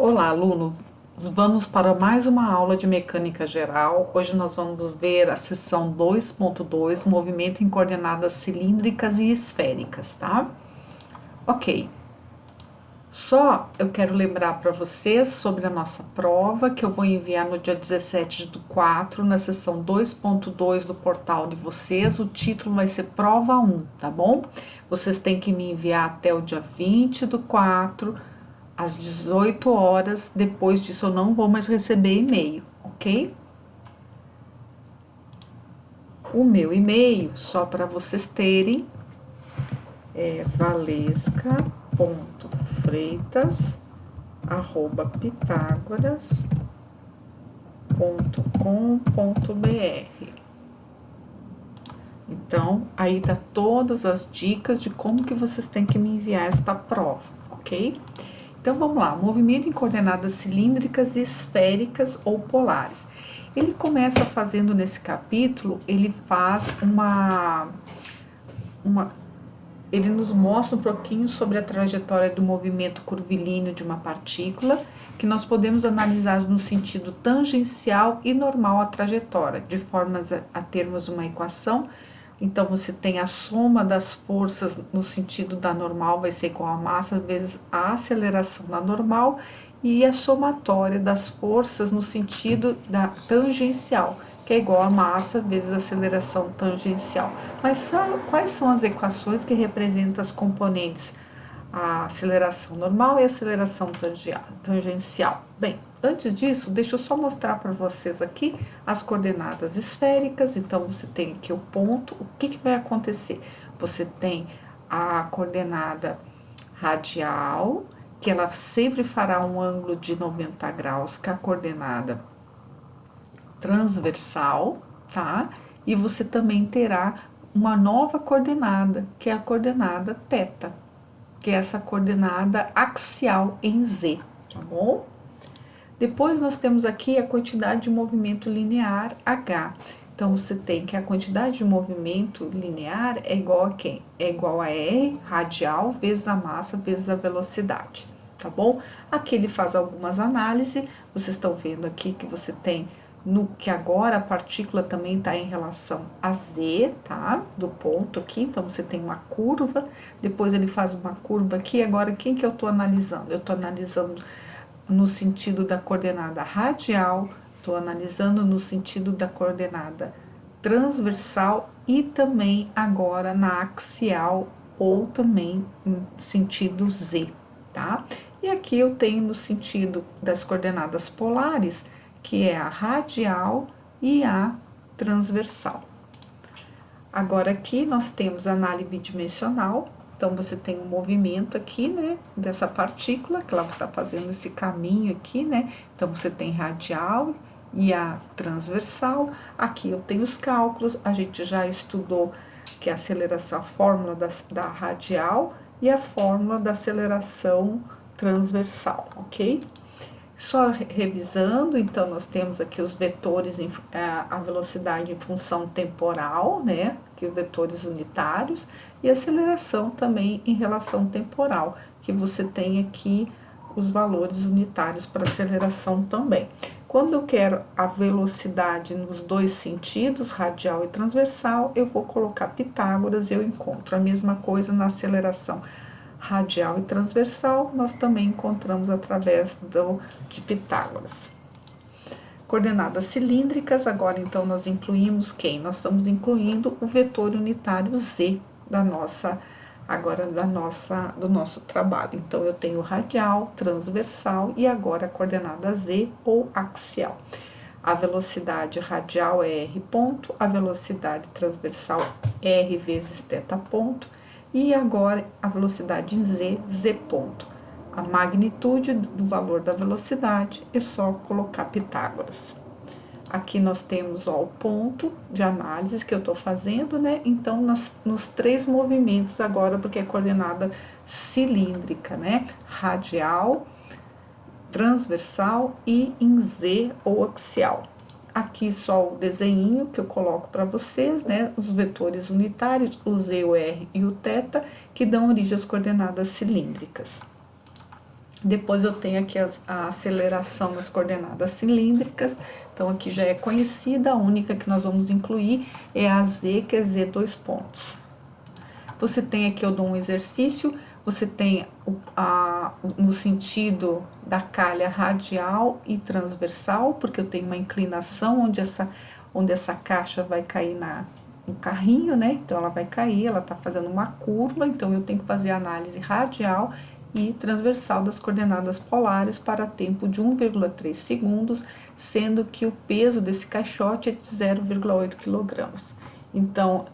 Olá, aluno! Vamos para mais uma aula de mecânica geral. Hoje nós vamos ver a seção 2.2, movimento em coordenadas cilíndricas e esféricas, tá? Ok. Só eu quero lembrar para vocês sobre a nossa prova, que eu vou enviar no dia 17/4, na seção 2.2 do portal de vocês. O título vai ser Prova 1, tá bom? Vocês têm que me enviar até o dia 20/4, às 18 horas. Depois disso eu não vou mais receber e-mail, ok? O meu e-mail, só para vocês terem, é valesca.freitas@pitagoras.com.br. Então, aí tá todas as dicas de como que vocês têm que me enviar esta prova, ok? Então, vamos lá. Movimento em coordenadas cilíndricas, esféricas ou polares. Ele começa fazendo nesse capítulo, ele faz ele nos mostra um pouquinho sobre a trajetória do movimento curvilíneo de uma partícula, que nós podemos analisar no sentido tangencial e normal à trajetória, de forma a termos uma equação. Então, você tem a soma das forças no sentido da normal, vai ser igual a massa vezes a aceleração da normal, e a somatória das forças no sentido da tangencial, que é igual a massa vezes a aceleração tangencial. Mas quais são as equações que representam as componentes? A aceleração normal e a aceleração tangencial. Bem, antes disso, deixa eu só mostrar para vocês aqui as coordenadas esféricas. Então, você tem aqui o ponto. O que vai acontecer? Você tem a coordenada radial, que ela sempre fará um ângulo de 90 graus, que é a coordenada transversal, tá? E você também terá uma nova coordenada, que é a coordenada θ, que é essa coordenada axial em Z, tá bom? Depois nós temos aqui a quantidade de movimento linear H. Então, você tem que a quantidade de movimento linear é igual a quem? É igual a R radial vezes a massa vezes a velocidade, tá bom? Aqui ele faz algumas análises, vocês estão vendo aqui que você tem que agora a partícula também está em relação a Z, tá? Do ponto aqui, então você tem uma curva, depois ele faz uma curva aqui. Agora, quem que eu estou analisando? Eu estou analisando no sentido da coordenada radial, estou analisando no sentido da coordenada transversal e também agora na axial ou também no sentido Z, tá? E aqui eu tenho no sentido das coordenadas polares, que é a radial e a transversal. Agora aqui nós temos a análise bidimensional. Então, você tem um movimento aqui, né, dessa partícula, que ela está fazendo esse caminho aqui, né? Então, você tem radial e a transversal. Aqui eu tenho os cálculos, a gente já estudou que a aceleração, a fórmula da radial e a fórmula da aceleração transversal, ok? Só revisando, então, nós temos aqui os vetores, a velocidade em função temporal, né, que os vetores unitários, e a aceleração também em relação temporal, que você tem aqui os valores unitários para aceleração também. Quando eu quero a velocidade nos dois sentidos, radial e transversal, eu vou colocar Pitágoras e eu encontro a mesma coisa na aceleração radial e transversal, nós também encontramos através de Pitágoras. Coordenadas cilíndricas, agora então nós incluímos quem? Nós estamos incluindo o vetor unitário Z do nosso trabalho. Então, eu tenho radial, transversal e agora a coordenada Z ou axial. A velocidade radial é R ponto, a velocidade transversal R vezes θ ponto, e agora a velocidade em Z, Z ponto. A magnitude do valor da velocidade é só colocar Pitágoras. Aqui nós temos, ó, o ponto de análise que eu tô fazendo, né? Então, nos três movimentos agora, porque é coordenada cilíndrica, né? Radial, transversal e em Z ou axial. Aqui só o desenho que eu coloco para vocês, né? Os vetores unitários, o Z, o R e o θ, que dão origem às coordenadas cilíndricas. Depois eu tenho aqui a aceleração nas coordenadas cilíndricas. Então aqui já é conhecida, a única que nós vamos incluir é a Z, que é Z dois pontos. Você tem aqui, eu dou um exercício, você tem no sentido da calha radial e transversal, porque eu tenho uma inclinação onde essa caixa vai cair no carrinho, né? Então ela vai cair, ela tá fazendo uma curva, então eu tenho que fazer a análise radial e transversal das coordenadas polares para tempo de 1,3 segundos, sendo que o peso desse caixote é de 0,8 kg. Então,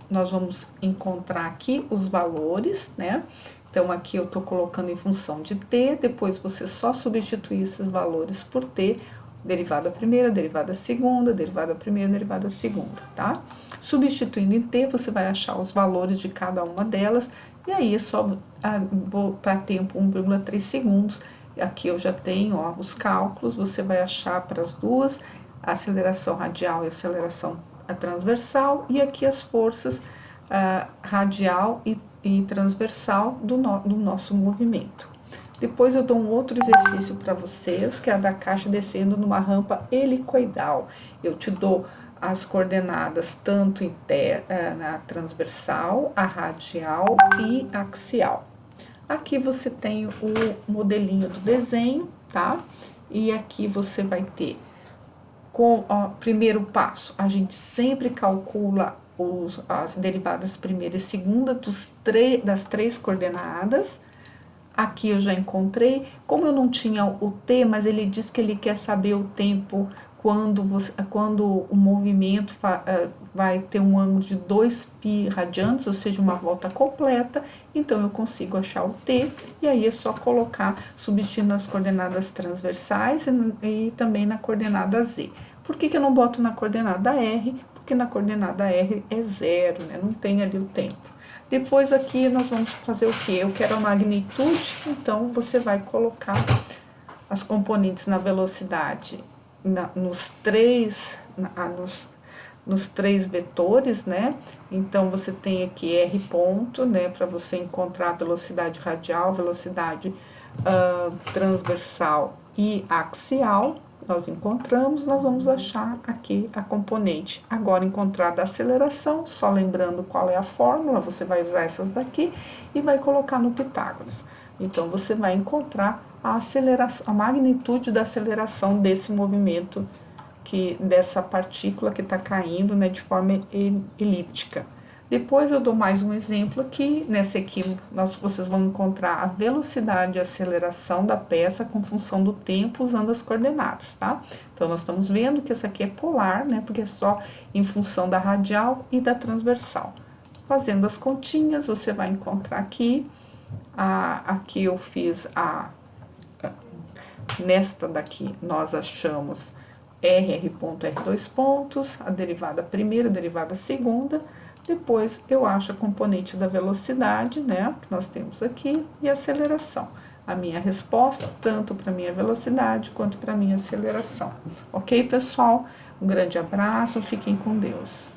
nós vamos encontrar aqui os valores, né? Então, aqui eu tô colocando em função de t, depois você só substituir esses valores por t, derivada primeira, derivada segunda, derivada primeira, derivada segunda, tá? Substituindo em t, você vai achar os valores de cada uma delas, e aí é só vou para tempo 1,3 segundos. Aqui eu já tenho, ó, os cálculos, você vai achar para as duas, a aceleração radial e a aceleração transversal, e aqui as forças radial e transversal do nosso movimento. Depois eu dou um outro exercício para vocês, que é a da caixa descendo numa rampa helicoidal. Eu te dou as coordenadas tanto na transversal, a radial e axial. Aqui você tem o modelinho do desenho, tá? E aqui você vai ter, com o primeiro passo, a gente sempre calcula as derivadas primeira e segunda das três coordenadas. Aqui eu já encontrei, como eu não tinha o t, mas ele diz que ele quer saber o tempo quando o movimento vai ter um ângulo de 2π radianos, ou seja, uma volta completa, então eu consigo achar o t, e aí é só colocar, substituindo as coordenadas transversais e também na coordenada z. Por que eu não boto na coordenada r? Porque na coordenada r é zero, né? Não tem ali o tempo. Depois aqui nós vamos fazer o que? Eu quero a magnitude, então você vai colocar as componentes na velocidade nos três vetores, né? Então você tem aqui r ponto, né, para você encontrar a velocidade radial, velocidade transversal e axial. Nós encontramos, nós vamos achar aqui a componente agora encontrada, a aceleração, só lembrando qual é a fórmula, você vai usar essas daqui e vai colocar no Pitágoras. Então você vai encontrar a aceleração, a magnitude da aceleração desse movimento, dessa partícula que está caindo, né, de forma elíptica. Depois eu dou mais um exemplo aqui, nessa aqui vocês vão encontrar a velocidade e aceleração da peça com função do tempo usando as coordenadas, tá? Então nós estamos vendo que essa aqui é polar, né, porque é só em função da radial e da transversal. Fazendo as continhas, você vai encontrar aqui, aqui eu fiz nesta daqui nós achamos r ponto, r dois pontos, a derivada primeira, a derivada segunda. Depois eu acho a componente da velocidade, né, que nós temos aqui, e a aceleração. A minha resposta, tanto para minha velocidade quanto para minha aceleração. Ok, pessoal? Um grande abraço, fiquem com Deus.